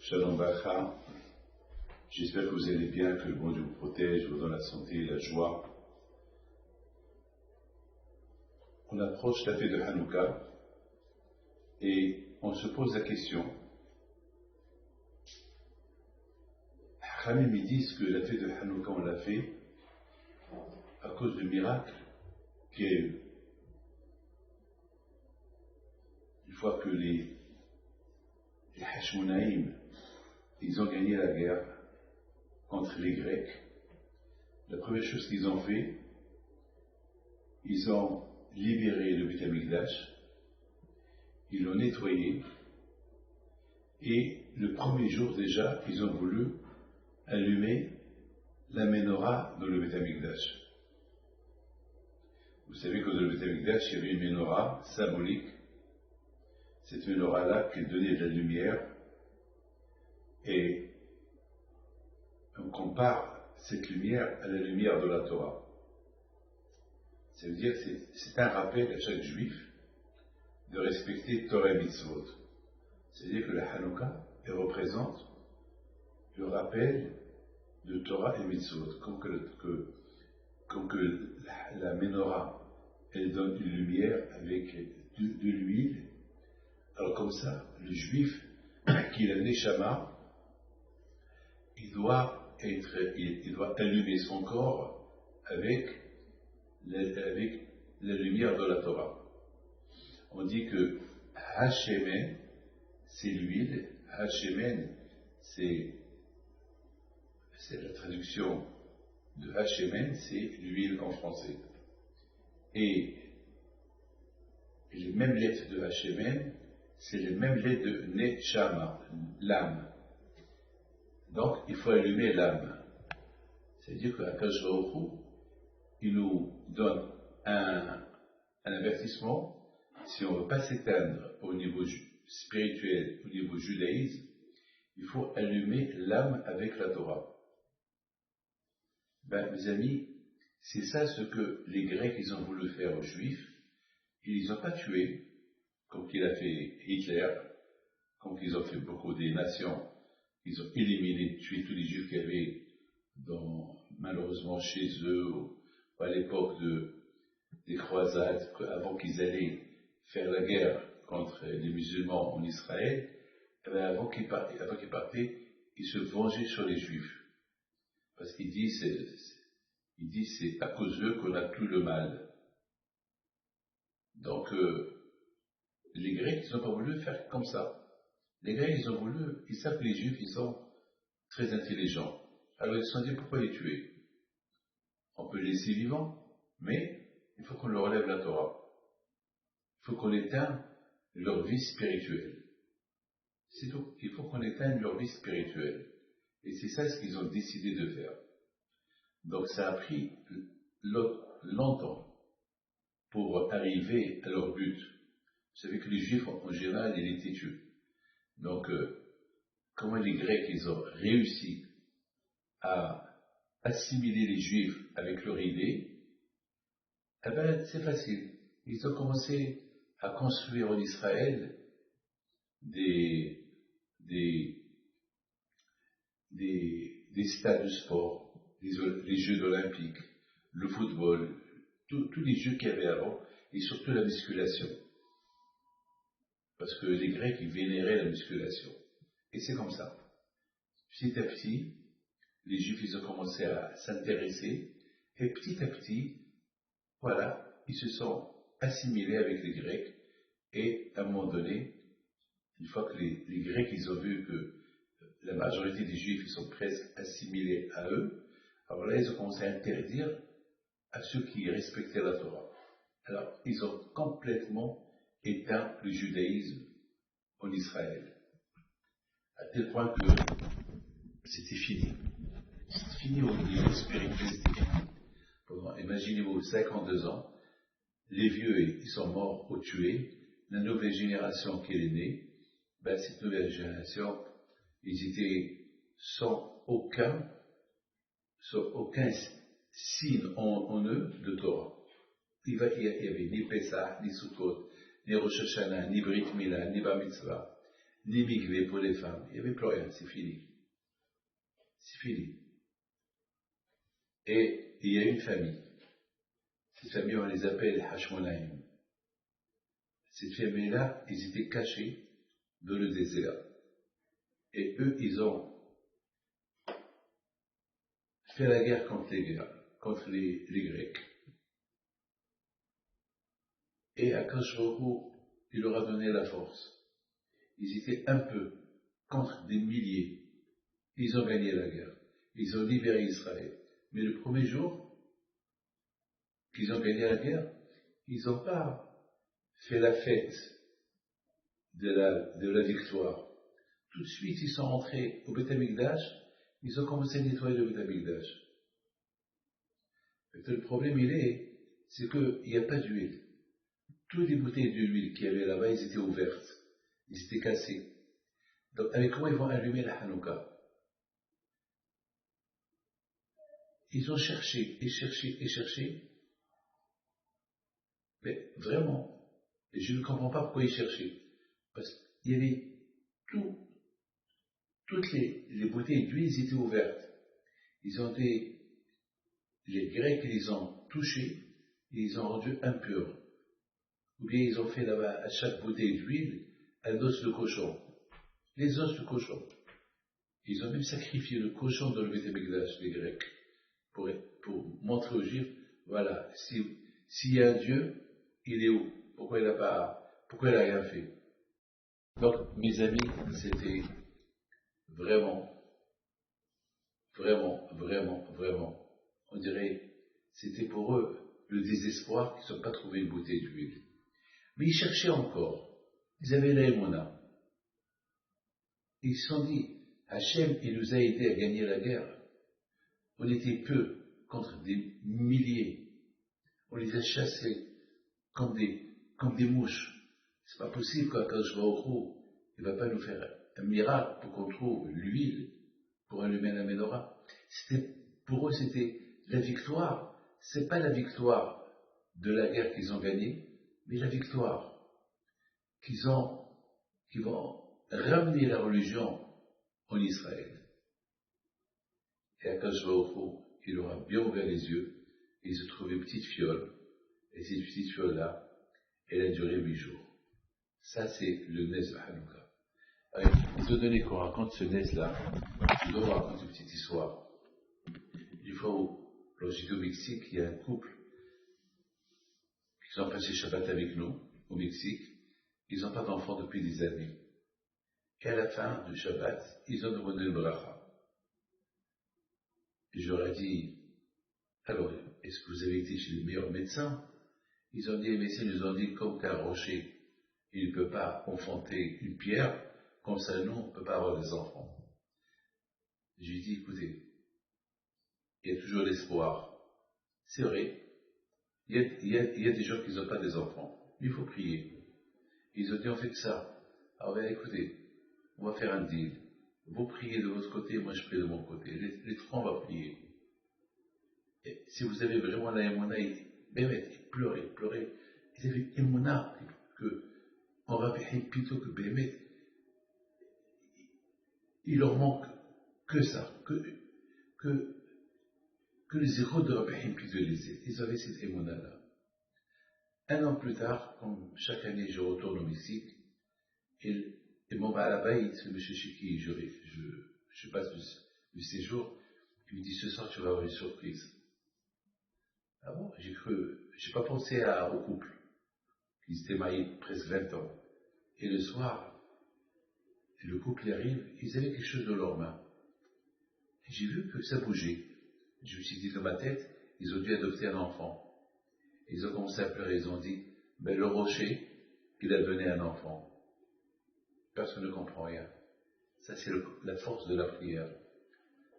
Shalom Bacha, j'espère que vous allez bien, que le bon Dieu vous protège, vous donne la santé, la joie. On approche la fête de Hanouka et on se pose la question. Khamim disent que la fête de Hanouka on l'a fait à cause du miracle qu'il y a eu. Une fois que les Hashmonaïm, ils ont gagné la guerre contre les Grecs, la première chose qu'ils ont fait, ils ont libéré le Beth Amikdash, ils l'ont nettoyé, et le premier jour déjà, ils ont voulu allumer la menorah dans le Beth Amikdash. Vous savez que dans le Beth Amikdash, il y avait une menorah symbolique. Cette menorah-là qui donnait de la lumière, et on compare cette lumière à la lumière de la Torah. Ça veut dire que c'est un rappel à chaque juif de respecter Torah et Mitzvot. C'est-à-dire que la Hanouka, elle représente le rappel de Torah et Mitzvot. Comme que la menorah, elle donne une lumière avec de l'huile. Alors comme ça, le juif qui a le Neshama, il doit allumer son corps avec la lumière de la Torah. On dit que Hashemen, c'est l'huile. Hashemen, c'est la traduction de Hashemen, c'est l'huile en français. Et les mêmes lettres de Hashemen, c'est les mêmes lettres de Neshama, l'âme. Donc, il faut allumer l'âme. C'est-à-dire qu'Akadosh Baruch Hu, il nous donne un avertissement. Si on ne veut pas s'éteindre au niveau spirituel, au niveau judaïsme, il faut allumer l'âme avec la Torah. Mes amis, c'est ça ce que les Grecs ils ont voulu faire aux Juifs. Ils n'ont pas tué, comme qu'il a fait Hitler, comme qu'ils ont fait beaucoup des nations. Ils ont éliminé, tué tous les Juifs qu'il y avait malheureusement chez eux, à l'époque des croisades, avant qu'ils allaient faire la guerre contre les musulmans en Israël, avant qu'ils partaient, ils se vengeaient sur les Juifs. Parce qu'ils disent, c'est à cause d'eux qu'on a tout le mal. Donc, les Grecs, ils n'ont pas voulu faire comme ça. Les Grecs, ils savent que les Juifs, ils sont très intelligents. Alors ils se sont dit, pourquoi les tuer? On peut les laisser vivants, mais il faut qu'on leur relève la Torah. Il faut qu'on éteigne leur vie spirituelle. C'est tout. Il faut qu'on éteigne leur vie spirituelle. Et c'est ça ce qu'ils ont décidé de faire. Donc ça a pris longtemps pour arriver à leur but. Vous savez que les Juifs, en général, ils étaient têtus. Donc, comment les Grecs, ils ont réussi à assimiler les Juifs avec leur idée, c'est facile. Ils ont commencé à construire en Israël des stades de sport, les Jeux olympiques, le football, tous les jeux qu'il y avait avant, et surtout la musculation. Parce que les Grecs, ils vénéraient la musculation. Et c'est comme ça. Petit à petit, les Juifs, ils ont commencé à s'intéresser, et petit à petit, voilà, ils se sont assimilés avec les Grecs, et à un moment donné, une fois que les Grecs, ils ont vu que la majorité des Juifs, ils sont presque assimilés à eux, alors là, ils ont commencé à interdire à ceux qui respectaient la Torah. Alors, ils ont complètement éteint le judaïsme en Israël, à tel point que c'était fini. C'était fini au niveau spirituel, c'était fini. Imaginez-vous, 52 ans, les vieux, ils sont morts ou tués, la nouvelle génération qui est née, cette nouvelle génération, ils étaient sans aucun signe en eux de Torah. Il y avait ni Pesach, ni Sukkot, ni Rosh Hashanah, ni Brit Mila, ni Bar Mitzvah, ni migré pour les femmes. Il n'y avait plus rien, c'est fini. C'est fini. Et il y a une famille. Cette famille, on les appelle Hashmonaïm. Cette famille-là, ils étaient cachés dans le désert. Et eux, ils ont fait la guerre contre les Grecs. Et Akash Baruch Hu, il leur a donné la force. Ils étaient un peu contre des milliers. Ils ont gagné la guerre. Ils ont libéré Israël. Mais le premier jour qu'ils ont gagné la guerre, ils n'ont pas fait la fête de la victoire. Tout de suite, ils sont rentrés au Beth Amikdash, ils ont commencé à nettoyer le Beth Amikdash. Le problème, c'est qu'il n'y a pas d'huile. Toutes les bouteilles d'huile qu'il y avait là-bas, elles étaient ouvertes, ils étaient cassées. Donc, avec quoi ils vont allumer la Hanouka? Ils ont cherché, et cherché, et cherché. Mais vraiment, je ne comprends pas pourquoi ils cherchaient. Parce qu'il y avait toutes les bouteilles d'huile étaient ouvertes. Les Grecs les ont touchées et ils ont rendu impurs. Ou bien ils ont fait là-bas à chaque bouteille d'huile un os de cochon. Les os de cochon. Ils ont même sacrifié le cochon dans le Beth Amikdash, les Grecs, pour montrer aux Juifs, voilà, s'il y a un Dieu, il est où? Pourquoi il n'a rien fait? Donc, mes amis, c'était vraiment, on dirait, c'était pour eux le désespoir qu'ils n'ont pas trouvé une bouteille d'huile. Mais ils cherchaient encore. Ils avaient la émona. Ils se sont dit, Hachem, il nous a aidés à gagner la guerre. On était peu contre des milliers. On les a chassés comme des mouches. C'est pas possible qu'Akadosh Baruch Hu, il va pas nous faire un miracle pour qu'on trouve l'huile pour allumer la menorah. Pour eux, c'était la victoire. C'est pas la victoire de la guerre qu'ils ont gagnée, mais la victoire qui vont ramener la religion en Israël. Et Akadosh Baruch Hu, il leur a bien ouvert les yeux, et il se trouvait une petite fiole, et cette petite fiole-là, elle a duré 8 jours. Ça, c'est le Nez de Hanouka. Étant donné qu'on raconte ce Nez-là, je dois vous raconter une petite histoire. Une fois lorsque j'étais au Mexique, il y a un couple qui ont passé Shabbat avec nous, au Mexique. Ils n'ont pas d'enfants depuis des années. Et à la fin du Shabbat, ils ont demandé le bracha. Je leur ai dit, alors, est-ce que vous avez été chez les meilleurs médecins? Ils ont dit, les médecins nous ont dit, comme qu'un rocher, il ne peut pas enfanter une pierre, comme ça, nous, on ne peut pas avoir des enfants. Je lui ai dit, écoutez, il y a toujours l'espoir. C'est vrai, il y a des gens qui n'ont pas des enfants, mais il faut prier. Ils ont dit, on fait que ça. Alors, bien, écoutez, on va faire un deal. Vous priez de votre côté, moi je prie de mon côté. Les trois, on va prier. Et si vous avez vraiment la émona, pleurez. Ils avaient émona, on va faire plutôt que Bémet. Il leur manque que ça, que les héros de Rabbi plutôt ils avaient cette émona-là. Un an plus tard, comme chaque année je retourne au Mexique, et mon Baal-Abayit, ce monsieur chez qui je passe le séjour, il me dit, ce soir tu vas avoir une surprise. Ah bon? J'ai pas pensé au couple. Ils étaient mariés presque 20 ans. Et le soir, le couple arrive, ils avaient quelque chose dans leurs mains. Et j'ai vu que ça bougeait. Je me suis dit dans ma tête, ils ont dû adopter un enfant. Ils ont commencé à pleurer, ils ont dit, le rocher, il a donné un enfant. Personne ne comprend rien. Ça, c'est la force de la prière.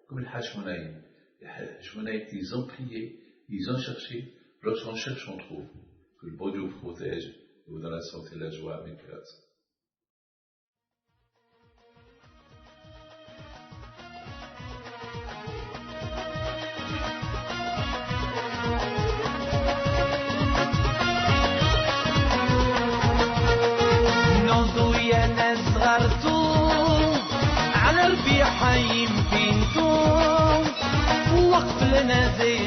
Comme le Hashmonaïm. Les Hashmonaïm, ils ont prié, ils ont cherché. Lorsqu'on cherche, on trouve. Que le bon Dieu vous protège, et vous donne la santé et la joie. Amen. Non tu jenes zgartu جنازة